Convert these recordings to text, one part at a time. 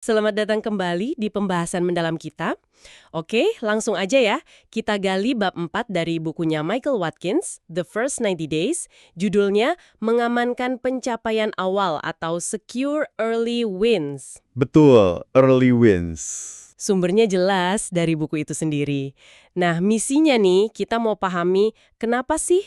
Selamat datang kembali di pembahasan mendalam kita. Oke, langsung aja ya. Kita gali bab 4 dari bukunya Michael Watkins, The First 90 Days. Judulnya Mengamankan Pencapaian Awal atau Secure Early Wins. Betul, early wins. Sumbernya jelas dari buku itu sendiri. Nah, misinya nih, kita mau pahami kenapa sih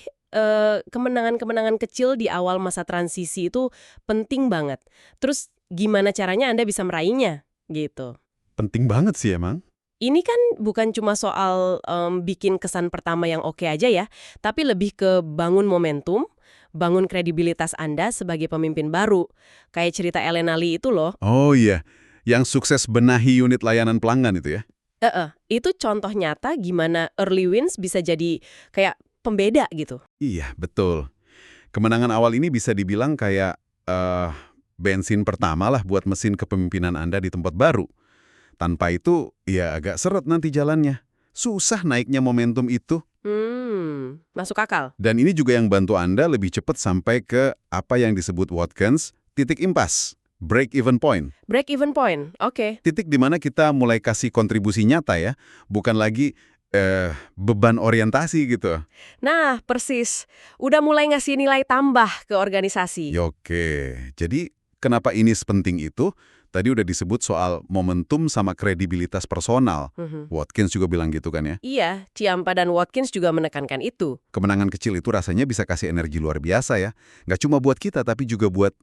kemenangan-kemenangan kecil di awal masa transisi itu penting banget. Terus gimana caranya Anda bisa meraihnya? Gitu. Penting banget sih emang. Ini kan bukan cuma soal bikin kesan pertama yang oke aja ya, tapi lebih ke bangun momentum, bangun kredibilitas Anda sebagai pemimpin baru. Kayak cerita Elena Lee itu loh. Oh iya, yang sukses benahi unit layanan pelanggan itu ya. Itu contoh nyata gimana early wins bisa jadi kayak pembeda gitu. Iya, betul. Kemenangan awal ini bisa dibilang kayak bensin pertama lah buat mesin kepemimpinan Anda di tempat baru. Tanpa itu, ya agak seret nanti jalannya. Susah naiknya momentum itu. Masuk akal. Dan ini juga yang bantu Anda lebih cepat sampai ke apa yang disebut Watkins, titik impas, break even point. Break even point, oke. Titik di mana kita mulai kasih kontribusi nyata ya, bukan lagi beban orientasi gitu. Nah, persis. Udah mulai ngasih nilai tambah ke organisasi. Oke, jadi kenapa ini sepenting itu? Tadi udah disebut soal momentum sama kredibilitas personal. Watkins juga bilang gitu kan ya. Iya, Ciampa dan Watkins juga menekankan itu. Kemenangan kecil itu rasanya bisa kasih energi luar biasa ya. Nggak cuma buat kita, tapi juga buat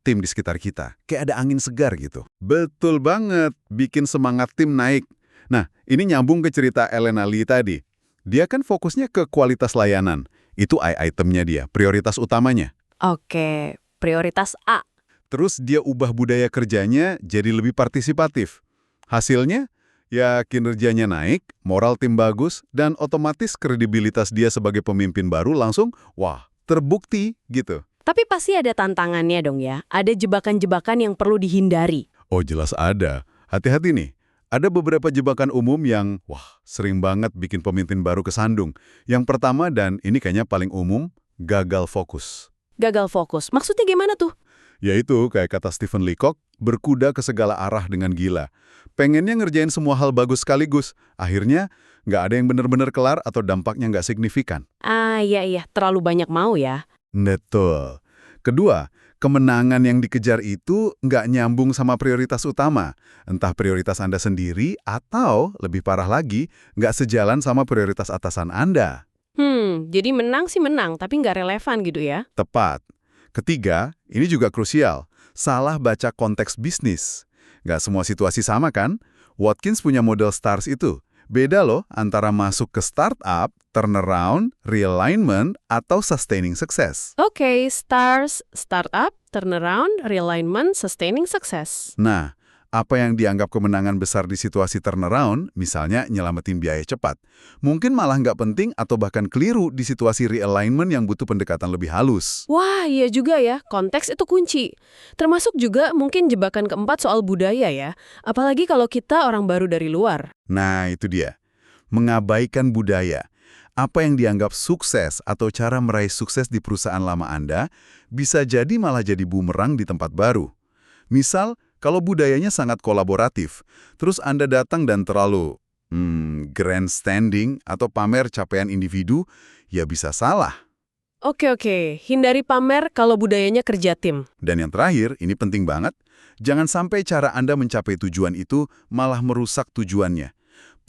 tim di sekitar kita. Kayak ada angin segar gitu. Betul banget, bikin semangat tim naik. Nah, ini nyambung ke cerita Elena Lee tadi. Dia kan fokusnya ke kualitas layanan. Itu itemnya dia, prioritas utamanya. Oke, prioritas A. Terus dia ubah budaya kerjanya jadi lebih partisipatif. Hasilnya, ya kinerjanya naik, moral tim bagus, dan otomatis kredibilitas dia sebagai pemimpin baru langsung, wah, terbukti gitu. Tapi pasti ada tantangannya dong ya. Ada jebakan-jebakan yang perlu dihindari. Oh jelas ada. Hati-hati nih. Ada beberapa jebakan umum yang, wah, sering banget bikin pemimpin baru kesandung. Yang pertama, dan ini kayaknya paling umum, gagal fokus. Gagal fokus. Maksudnya gimana tuh? Yaitu, kayak kata Stephen Leacock, berkuda ke segala arah dengan gila. Pengennya ngerjain semua hal bagus sekaligus. Akhirnya, nggak ada yang benar-benar kelar atau dampaknya nggak signifikan. Iya. Terlalu banyak mau ya. Betul. Kedua, kemenangan yang dikejar itu nggak nyambung sama prioritas utama. Entah prioritas Anda sendiri atau, lebih parah lagi, nggak sejalan sama prioritas atasan Anda. Jadi menang sih menang, tapi nggak relevan gitu ya. Tepat. Ketiga, ini juga krusial. Salah baca konteks bisnis. Nggak semua situasi sama kan? Watkins punya model STARS itu. Beda loh antara masuk ke startup, turnaround, realignment, atau sustaining success. Oke, stars, startup, turnaround, realignment, sustaining success. Nah, apa yang dianggap kemenangan besar di situasi turnaround, misalnya nyelamatin biaya cepat, mungkin malah nggak penting atau bahkan keliru di situasi realignment yang butuh pendekatan lebih halus. Wah, iya juga ya. Konteks itu kunci. Termasuk juga mungkin jebakan keempat soal budaya ya. Apalagi kalau kita orang baru dari luar. Nah, itu dia. Mengabaikan budaya. Apa yang dianggap sukses atau cara meraih sukses di perusahaan lama Anda bisa jadi malah jadi bumerang di tempat baru. Misal, kalau budayanya sangat kolaboratif, terus Anda datang dan terlalu grandstanding atau pamer capaian individu, ya bisa salah. Oke. Hindari pamer kalau budayanya kerja tim. Dan yang terakhir, ini penting banget, jangan sampai cara Anda mencapai tujuan itu malah merusak tujuannya.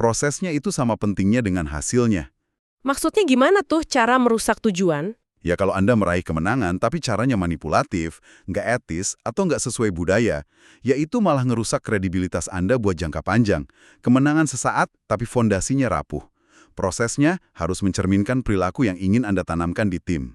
Prosesnya itu sama pentingnya dengan hasilnya. Maksudnya gimana tuh cara merusak tujuan? Ya kalau Anda meraih kemenangan tapi caranya manipulatif, nggak etis, atau nggak sesuai budaya, ya itu malah ngerusak kredibilitas Anda buat jangka panjang. Kemenangan sesaat tapi fondasinya rapuh. Prosesnya harus mencerminkan perilaku yang ingin Anda tanamkan di tim.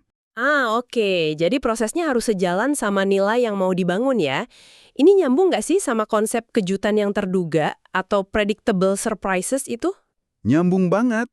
Oke. Jadi prosesnya harus sejalan sama nilai yang mau dibangun ya. Ini nyambung nggak sih sama konsep kejutan yang terduga atau predictable surprises itu? Nyambung banget.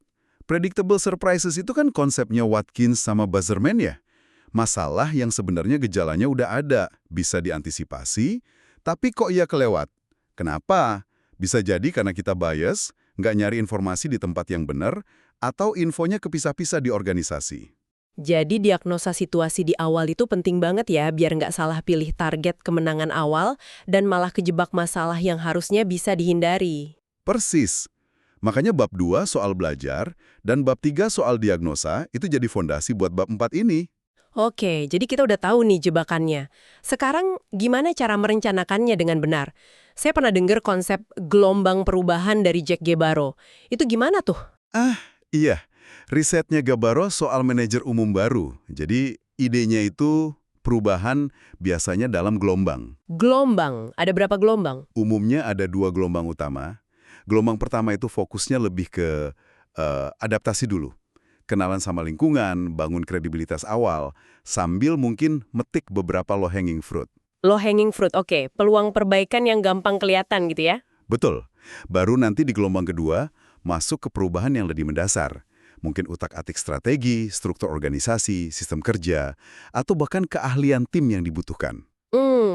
Predictable surprises itu kan konsepnya Watkins sama Buzzerman ya. Masalah yang sebenarnya gejalanya udah ada, bisa diantisipasi, tapi kok ia kelewat. Kenapa? Bisa jadi karena kita bias, nggak nyari informasi di tempat yang benar, atau infonya kepisah-pisah di organisasi. Jadi diagnosa situasi di awal itu penting banget ya, biar nggak salah pilih target kemenangan awal dan malah kejebak masalah yang harusnya bisa dihindari. Persis. Makanya bab 2 soal belajar dan bab 3 soal diagnosa itu jadi fondasi buat bab 4 ini. Oke, jadi kita udah tahu nih jebakannya. Sekarang gimana cara merencanakannya dengan benar? Saya pernah dengar konsep gelombang perubahan dari Jack Gebaro. Itu gimana tuh? Ah, iya. Risetnya Gabaro soal manajer umum baru. Jadi idenya itu perubahan biasanya dalam gelombang. Gelombang. Ada berapa gelombang? Umumnya ada 2 gelombang utama. Gelombang pertama itu fokusnya lebih ke adaptasi dulu. Kenalan sama lingkungan, bangun kredibilitas awal, sambil mungkin metik beberapa low-hanging fruit. Low hanging fruit, oke. Peluang perbaikan yang gampang kelihatan gitu ya? Betul. Baru nanti di gelombang kedua, masuk ke perubahan yang lebih mendasar. Mungkin utak-atik strategi, struktur organisasi, sistem kerja, atau bahkan keahlian tim yang dibutuhkan.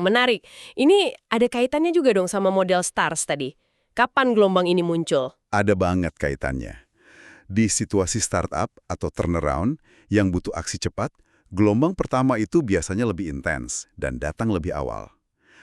Menarik. Ini ada kaitannya juga dong sama model STARS tadi. Kapan gelombang ini muncul? Ada banget kaitannya. Di situasi startup atau turnaround yang butuh aksi cepat, gelombang pertama itu biasanya lebih intens dan datang lebih awal.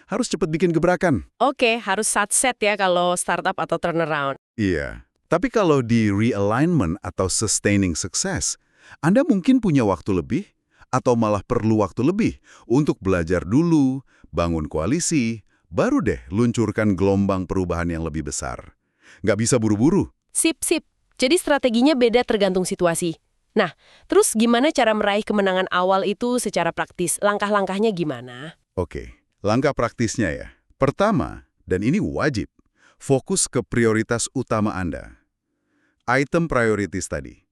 Harus cepat bikin gebrakan. Oke, harus satset ya kalau startup atau turnaround. Iya. Tapi kalau di realignment atau sustaining success, Anda mungkin punya waktu lebih atau malah perlu waktu lebih untuk belajar dulu, bangun koalisi, baru deh luncurkan gelombang perubahan yang lebih besar. Nggak bisa buru-buru. Sip, sip. Jadi strateginya beda tergantung situasi. Nah, terus gimana cara meraih kemenangan awal itu secara praktis? Langkah-langkahnya gimana? Oke, langkah praktisnya ya. Pertama, dan ini wajib, fokus ke prioritas utama Anda. Item priorities tadi.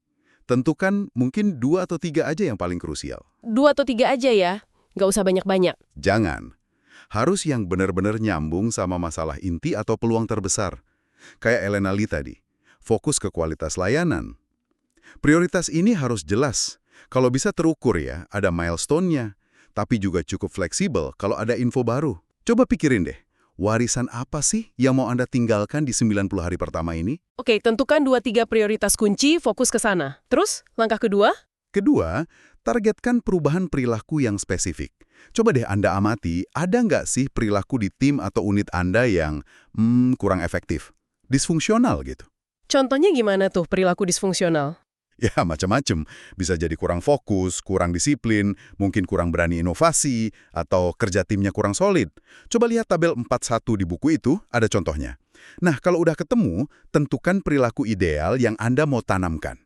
Tentukan mungkin 2 atau 3 aja yang paling krusial. 2 atau 3 aja ya? Nggak usah banyak-banyak. Jangan. Harus yang benar-benar nyambung sama masalah inti atau peluang terbesar. Kayak Elena Lee tadi. Fokus ke kualitas layanan. Prioritas ini harus jelas. Kalau bisa terukur ya, ada milestone-nya. Tapi juga cukup fleksibel kalau ada info baru. Coba pikirin deh, warisan apa sih yang mau Anda tinggalkan di 90 hari pertama ini? Oke, tentukan 2-3 prioritas kunci, fokus ke sana. Terus, langkah kedua? Kedua, targetkan perubahan perilaku yang spesifik. Coba deh Anda amati, ada nggak sih perilaku di tim atau unit Anda yang kurang efektif? Disfungsional gitu. Contohnya gimana tuh perilaku disfungsional? Ya, macam-macam. Bisa jadi kurang fokus, kurang disiplin, mungkin kurang berani inovasi, atau kerja timnya kurang solid. Coba lihat tabel 41 di buku itu, ada contohnya. Nah, kalau udah ketemu, tentukan perilaku ideal yang Anda mau tanamkan.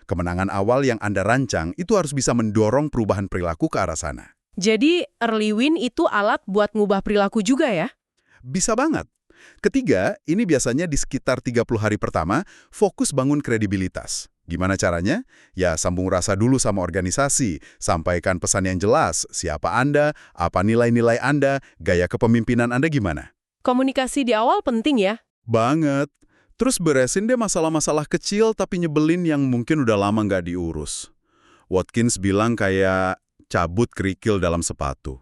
Kemenangan awal yang Anda rancang itu harus bisa mendorong perubahan perilaku ke arah sana. Jadi, early win itu alat buat ngubah perilaku juga ya? Bisa banget. Ketiga, ini biasanya di sekitar 30 hari pertama, fokus bangun kredibilitas. Gimana caranya? Ya, sambung rasa dulu sama organisasi, sampaikan pesan yang jelas, siapa Anda, apa nilai-nilai Anda, gaya kepemimpinan Anda gimana. Komunikasi di awal penting ya? Banget. Terus beresin deh masalah-masalah kecil tapi nyebelin yang mungkin udah lama nggak diurus. Watkins bilang kayak cabut kerikil dalam sepatu.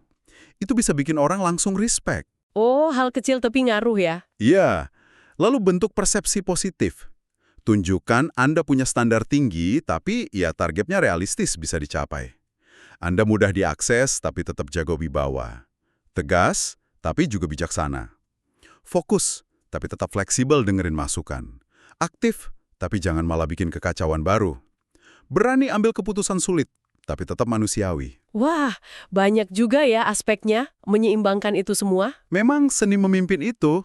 Itu bisa bikin orang langsung respect. Oh, hal kecil tapi ngaruh ya? Iya, lalu bentuk persepsi positif. Tunjukkan Anda punya standar tinggi, tapi ya targetnya realistis bisa dicapai. Anda mudah diakses, tapi tetap jago wibawa. Tegas, tapi juga bijaksana. Fokus, tapi tetap fleksibel dengerin masukan. Aktif, tapi jangan malah bikin kekacauan baru. Berani ambil keputusan sulit, tapi tetap manusiawi. Wah, banyak juga ya aspeknya menyeimbangkan itu semua. Memang seni memimpin itu.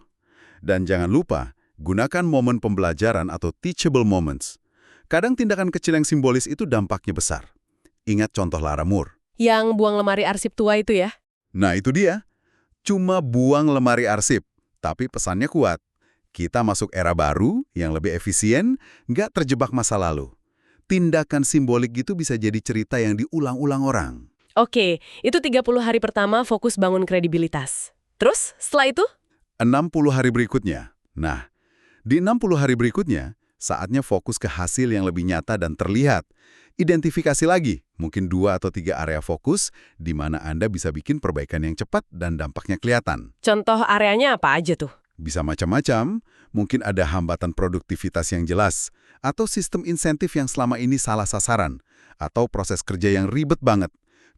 Dan jangan lupa, gunakan momen pembelajaran atau teachable moments. Kadang tindakan kecil yang simbolis itu dampaknya besar. Ingat contoh Lara Moore. Yang buang lemari arsip tua itu ya? Nah itu dia. Cuma buang lemari arsip, tapi pesannya kuat. Kita masuk era baru yang lebih efisien, nggak terjebak masa lalu. Tindakan simbolik gitu bisa jadi cerita yang diulang-ulang orang. Oke, itu 30 hari pertama fokus bangun kredibilitas. Terus, setelah itu? 60 hari berikutnya. Nah, di 60 hari berikutnya, saatnya fokus ke hasil yang lebih nyata dan terlihat. Identifikasi lagi, mungkin 2 atau 3 area fokus di mana Anda bisa bikin perbaikan yang cepat dan dampaknya kelihatan. Contoh areanya apa aja tuh? Bisa macam-macam, mungkin ada hambatan produktivitas yang jelas, atau sistem insentif yang selama ini salah sasaran, atau proses kerja yang ribet banget.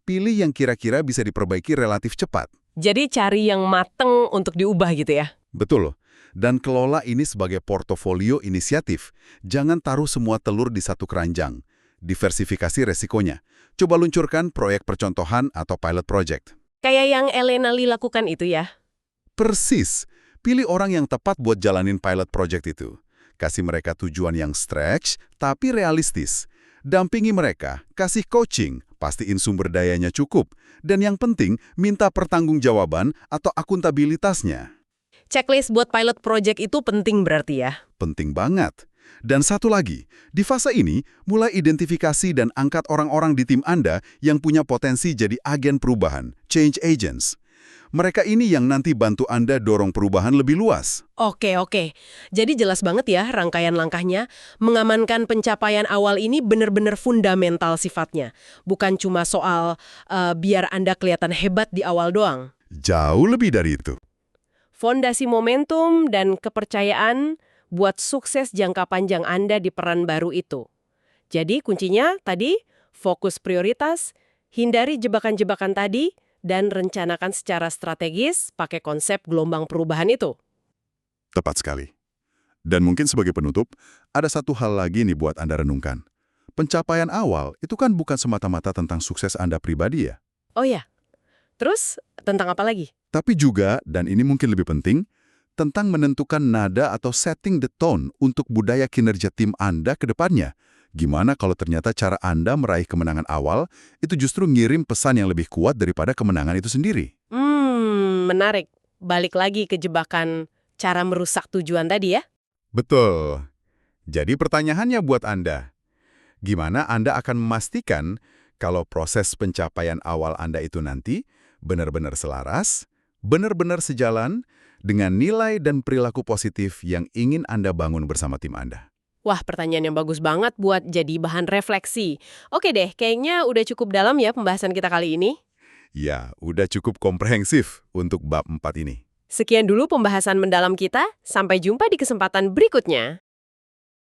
Pilih yang kira-kira bisa diperbaiki relatif cepat. Jadi cari yang mateng untuk diubah gitu ya? Betul. Dan kelola ini sebagai portofolio inisiatif. Jangan taruh semua telur di satu keranjang. Diversifikasi resikonya. Coba luncurkan proyek percontohan atau pilot project. Kayak yang Elena Lee lakukan itu ya? Persis. Pilih orang yang tepat buat jalanin pilot project itu. Kasih mereka tujuan yang stretch, tapi realistis. Dampingi mereka, kasih coaching, pastiin sumber dayanya cukup. Dan yang penting, minta pertanggungjawaban atau akuntabilitasnya. Checklist buat pilot project itu penting berarti ya? Penting banget. Dan satu lagi, di fase ini, mulai identifikasi dan angkat orang-orang di tim Anda yang punya potensi jadi agen perubahan, change agents. Mereka ini yang nanti bantu Anda dorong perubahan lebih luas. Oke. Jadi jelas banget ya rangkaian langkahnya. Mengamankan pencapaian awal ini benar-benar fundamental sifatnya. Bukan cuma soal biar Anda kelihatan hebat di awal doang. Jauh lebih dari itu. Fondasi momentum dan kepercayaan buat sukses jangka panjang Anda di peran baru itu. Jadi kuncinya tadi, fokus prioritas, hindari jebakan-jebakan tadi, dan rencanakan secara strategis pakai konsep gelombang perubahan itu. Tepat sekali. Dan mungkin sebagai penutup, ada satu hal lagi nih buat Anda renungkan. Pencapaian awal itu kan bukan semata-mata tentang sukses Anda pribadi ya. Oh ya, terus tentang apa lagi? Tapi juga, dan ini mungkin lebih penting, tentang menentukan nada atau setting the tone untuk budaya kinerja tim Anda ke depannya. Gimana kalau ternyata cara Anda meraih kemenangan awal itu justru ngirim pesan yang lebih kuat daripada kemenangan itu sendiri? Menarik. Balik lagi ke jebakan cara merusak tujuan tadi ya? Betul. Jadi pertanyaannya buat Anda, gimana Anda akan memastikan kalau proses pencapaian awal Anda itu nanti benar-benar selaras, benar-benar sejalan dengan nilai dan perilaku positif yang ingin Anda bangun bersama tim Anda? Wah, pertanyaan yang bagus banget buat jadi bahan refleksi. Oke deh, kayaknya udah cukup dalam ya pembahasan kita kali ini. Ya, udah cukup komprehensif untuk bab 4 ini. Sekian dulu pembahasan mendalam kita, sampai jumpa di kesempatan berikutnya.